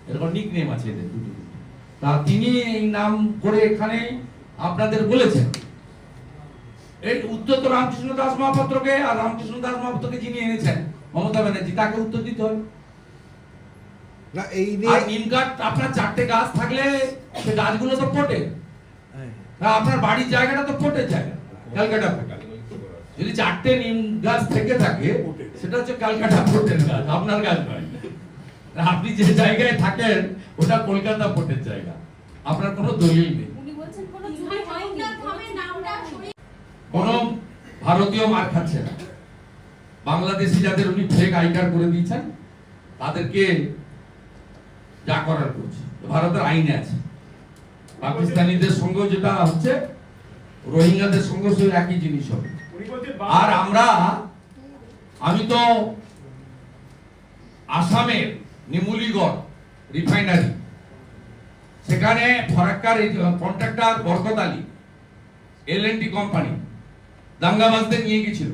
এরকম নিকনেম আছে এদের দুটো। তা তিনি এই নাম করে এখানে আপনাদের বলেছেন। এই উত্তর তো রামকৃষ্ণ দাস মহাপাত্রকে, আর রামকৃষ্ণ দাস মহাপাত্রকে যিনি এনেছেন মমতা ব্যানার্জি, তাকে উত্তর দিতে হবে না। এই আর নিম কাঠ আপনার 4টে গাছ থাকলে সে গাছগুলো তো ফোটে, আপনার বাড়ির জায়গাটা তো ফোটের জায়গা, ক্যালকাটা ফোটে। যদি 4টে নিম গাছ থেকে থাকে সেটা হচ্ছে ক্যালকাটা ফোটের গাছ, আপনার গাছ নয়। আপনি যে জায়গায় থাকেন ওটা কলকাতা ফোটের জায়গা, আপনার কোনো দলিল নেই। কোন ভারতীয় মার খাচ্ছে না। বাংলাদেশি যাদের উনি ফেক আই কার্ড করে দিয়েছেন তাদেরকে যা করার করছে, ভারতের আইনে আছে। পাকিস্তানিদের সঙ্গে যেটা হচ্ছে রোহিঙ্গাদের সঙ্গে সেই একই জিনিস হবে। আর আমি তো আসামের নিমুলিগড় রিফাইনারি, সেখানে ফরাক্কার কন্ট্রাক্টর বরকত আলী L&T কোম্পানি দাঙ্গাবাজদের নিয়ে গেছিল।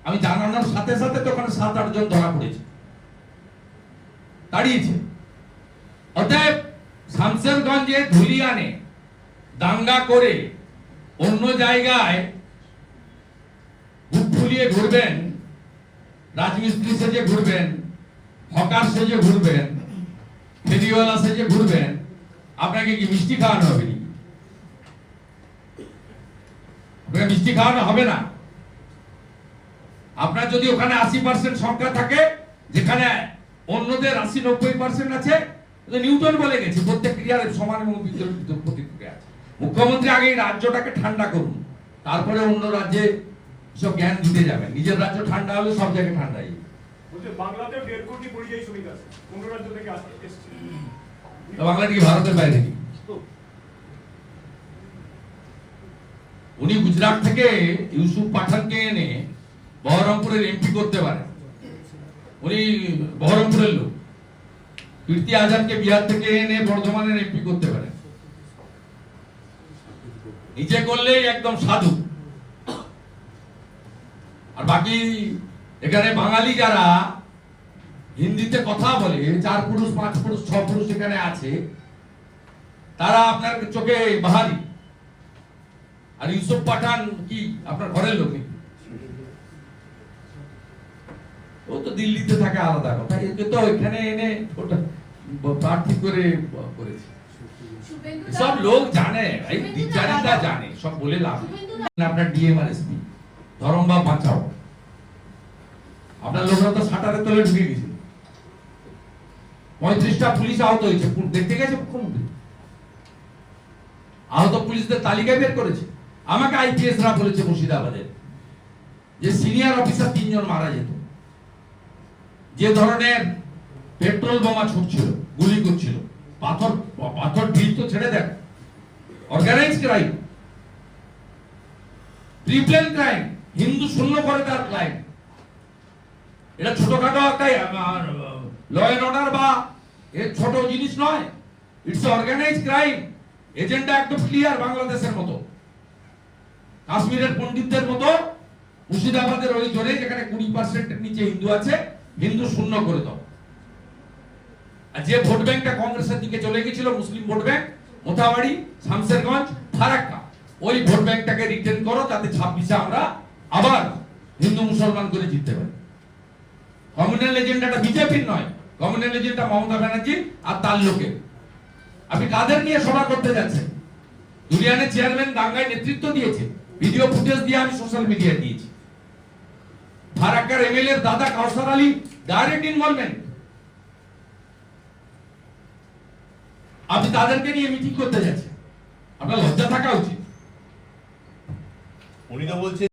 আমি জানানোর সাথে সাথে তো ওখানে 7-8 জন ধরা পড়েছে, তাড়িয়েছে। অতএব শামসেরগঞ্জে ধুলিয়ানে দাঙ্গা করে অন্য জায়গায় বুক ফুলিয়ে ঘুরবেন, রাজমিস্ত্রি সেজে ঘুরবেন, হকার সেজে ঘুরবেন, ফেরিওয়ালা সেজে ঘুরবেন, আপনাকে কি মিষ্টি খাওয়ানো হবে? মিষ্টি খাওয়ানো হবে না। আপনার যদি ওখানে 80% সংখ্যা থাকে, যেখানে অন্যদের 80-90% আছে, নিউটন বলে গেছে প্রত্যেক ক্রিয়ার সমান এবং বিপরীত প্রতিক্রিয়া আছে। মুখ্যমন্ত্রী আগে এই রাজ্যটাকে ঠান্ডা করুন, তারপরে অন্য রাজ্যে সব জ্ঞান দিতে যাবেন। নিজের রাজ্য ঠান্ডা হলে সব জায়গায় ঠান্ডাই। বাংলাদেশ 1.5 কোটি পরিযায়ী শ্রমিক আছে, কোন রাজ্য থেকে এসেছে? বাংলাদেশ কি ভারতের বাইরে কি? উনি গুজরাট থেকে ইউসুফ পাঠানকে এনে বহরমপুরের এমপি করতে পারেন। উনি বহরমপুরের লোক। কীর্তি আজাদকে বিহার থেকে এনে বর্ধমানের এমপি করতে পারেন। নিচে করলেই একদম সাধু। আর বাকি এখানে বাঙালি যারা হিন্দিতে কথা বলে, 4 পুরুষ 5 পুরুষ 6 পুরুষ এখানে আছে, তারা আপনার চোখে বাহারি। আর ইউসুফ পাঠান কি আপনার ঘরের লোক নাকি? ও তো দিল্লিতে থাকে, আলাদা কথা। একে তো এখানে এনে ওটা প্রার্থী করে করেছে। সব লোক জানে, এই বিচারিতা জানে, সব বলে লাভ নেই। আপনার ডিএম আর এসপি ধরমবা বাঁচাও, আপনার লোকরা তো শাটারে তলে ঢুকে গেছে। 35টা পুলিশ আহত হয়েছে, দেখতে গেছে মুখ্যমন্ত্রী। আহত পুলিশদের তালিকা বের করেছে। আমাকে আইপিএসরা বলেছে মুর্শিদাবাদের যে সিনিয়র অফিসার 3 জন মারা যেত, যে ধরনের পেট্রোল বোমা ছুটছিল, গুলি করছিল, পাথর ঢিল তো ছেড়ে দেন। Organise crime, preplan crime, Hindu শূন্য করে তার ক্রাইম। এটা ছোটখাটো একটা ল এন্ড অর্ডার বা এর ছোট জিনিস নয়। It's organise crime. এজেন্ডা একদম ক্লিয়ার। বাংলাদেশের মতো, কাশ্মীরের পণ্ডিতদের মতো মুর্শিদাবাদের ওই জোরে, যেখানে 20% নিচে হিন্দু আছে, হিন্দু শূন্য করে দাও। আর যে ভোট ব্যাংকটা কংগ্রেসের দিকে চলে গেছিল, মুসলিম ভোট ব্যাংক, মোথাবাড়ি, শামসেরগঞ্জ, ফারাক্কা, ওই ভোট ব্যাংকটাকে রিটার্ন করো, যাতে 26-এ আমরা আবার হিন্দু মুসলমান করে জিততে পারি। কমিউনাল এজেন্ডাটা বিজেপির নয়, কমিউনাল এজেন্ডা মমতা ব্যানার্জি আর তার লোকের। আপনি কাদের নিয়ে সভা করতে যাচ্ছেন? দুলিয়ানের চেয়ারম্যান দাঙ্গায় নেতৃত্ব দিয়েছে, ভিডিও ফুটেজ দিয়ে আমি সোশ্যাল মিডিয়ায় দিয়েছি। ফারাক্কার এমএলএ দাদা কাউসার আলী ডাইরেক্ট ইনভলভমেন্ট। আপনি তাদেরকে নিয়ে মিটিং করতে যাচ্ছেন, আপনার লজ্জা থাকা উচিত। উনি তো বলছেন